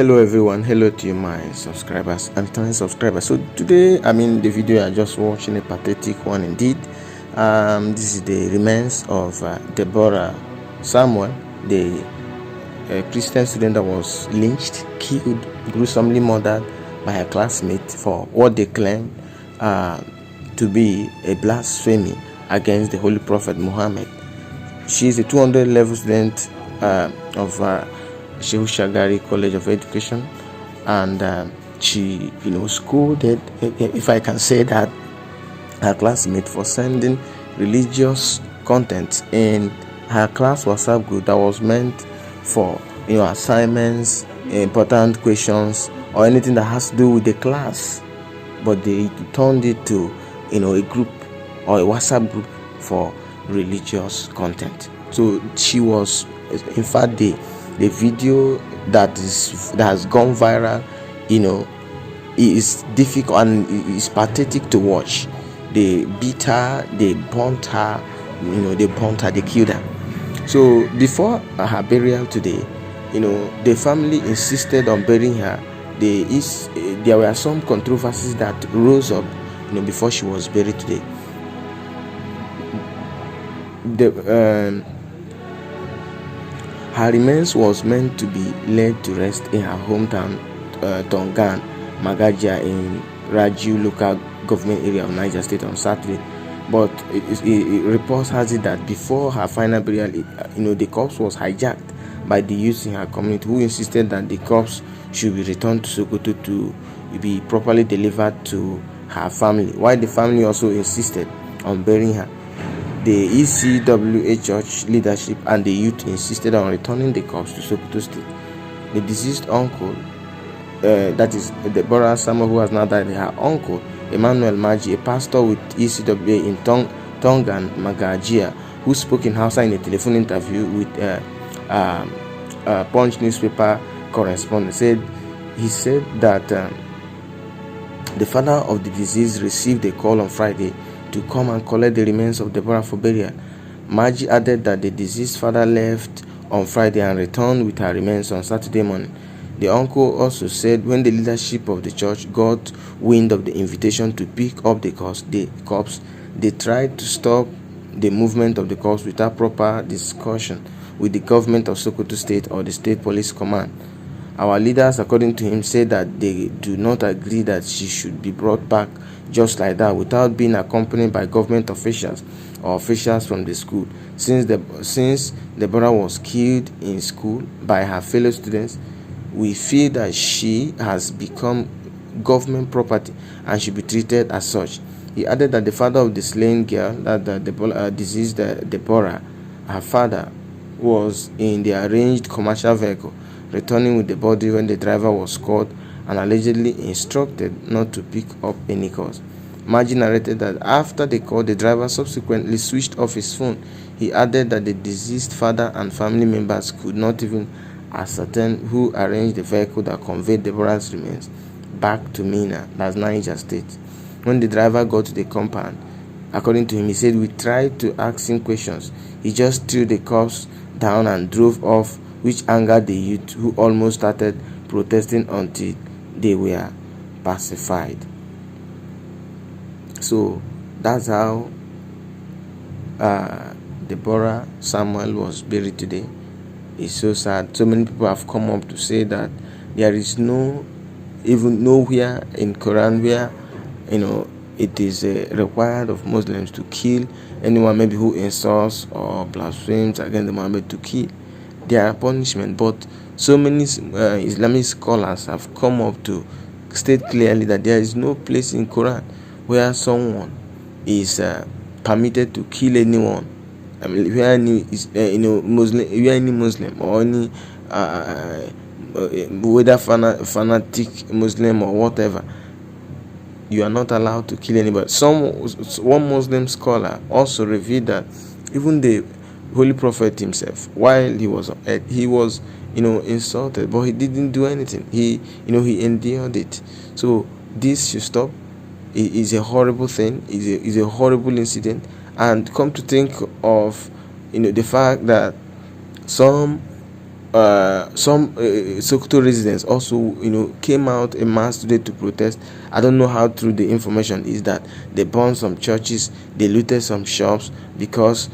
Hello everyone, hello to you my subscribers and returning subscribers. So today, the video you are just watching a pathetic one indeed. This is the remains of Deborah Samuel, the Christian student that was lynched, killed, gruesomely murdered by her classmate for what they claim to be a blasphemy against the Holy Prophet Muhammad. She is a 200 level student of Shehu Shagari College of Education, and she, scolded, if I can say that, her classmate for sending religious content in her class WhatsApp group that was meant for assignments, important questions, or anything that has to do with the class, but they turned it to a group or a WhatsApp group for religious content. So she was, in fact, the video that has gone viral, is difficult and is pathetic to watch. They beat her, they burnt her, they killed her. So before her burial today, the family insisted on burying her. There were some controversies that rose up, before she was buried today. Her remains was meant to be laid to rest in her hometown, Tongan, Magajia, in Raju local government area of Niger State on Saturday. But reports has it that before her final burial, the corpse was hijacked by the youth in her community, who insisted that the corpse should be returned to Sokoto to be properly delivered to her family, while the family also insisted on burying her. The ECWA church leadership and the youth insisted on returning the corpse to Sokoto State. The deceased uncle, that is Deborah Samuel, who has now died, her uncle, Emmanuel Maji, a pastor with ECWA in Tongan, Magajia, who spoke in Hausa in a telephone interview with Punch newspaper correspondent, said that the father of the deceased received a call on Friday to come and collect the remains of Deborah for burial. Maji added that the deceased father left on Friday and returned with her remains on Saturday morning. The uncle also said when the leadership of the church got wind of the invitation to pick up the corpse, they tried to stop the movement of the corpse without proper discussion with the government of Sokoto State or the State Police Command. Our leaders, according to him, said that they do not agree that she should be brought back just like that without being accompanied by government officials or officials from the school. Since Deborah was killed in school by her fellow students, we feel that she has become government property and should be treated as such. He added that the father of the slain girl, that the deceased Deborah, her father, was in the arranged commercial vehicle, returning with the body when the driver was caught and allegedly instructed not to pick up any calls. Maji narrated that after the call, the driver subsequently switched off his phone. He added that the deceased father and family members could not even ascertain who arranged the vehicle that conveyed Deborah's remains back to Mina, that's Niger State. When the driver got to the compound, according to him, he said, "We tried to ask him questions. He just threw the corpse down and drove off, which angered the youth, who almost started protesting until they were pacified." So that's how Deborah Samuel was buried today. It's so sad. So many people have come up to say that there is nowhere in Quran where it is required of Muslims to kill anyone maybe who insults or blasphemes against the Muhammad, to kill. There are punishment, but so many Islamic scholars have come up to state clearly that there is no place in Quran where someone is permitted to kill anyone. Where any Muslim or any whether fanatic Muslim or whatever, you are not allowed to kill anybody. One Muslim scholar also revealed that even the Holy Prophet himself, while he was on earth, he was insulted, but he didn't do anything. He endured it. So this should stop. It is a horrible thing. It's a horrible incident. And come to think of the fact that some some Sokoto residents also, came out en masse today to protest. I don't know how true the information is that they burned some churches, they looted some shops, because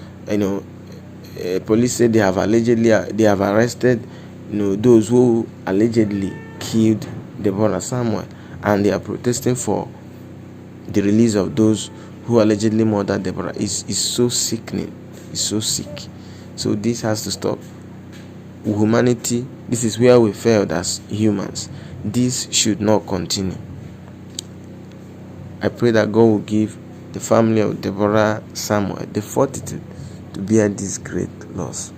police said they have arrested those who allegedly killed Deborah Samuel, and they are protesting for the release of those who allegedly murdered Deborah. Is so sickening. It's so sick. So this has to stop. Humanity, this is where we failed as humans. This should not continue. I pray that God will give the family of Deborah Samuel the fortitude to bear this great loss.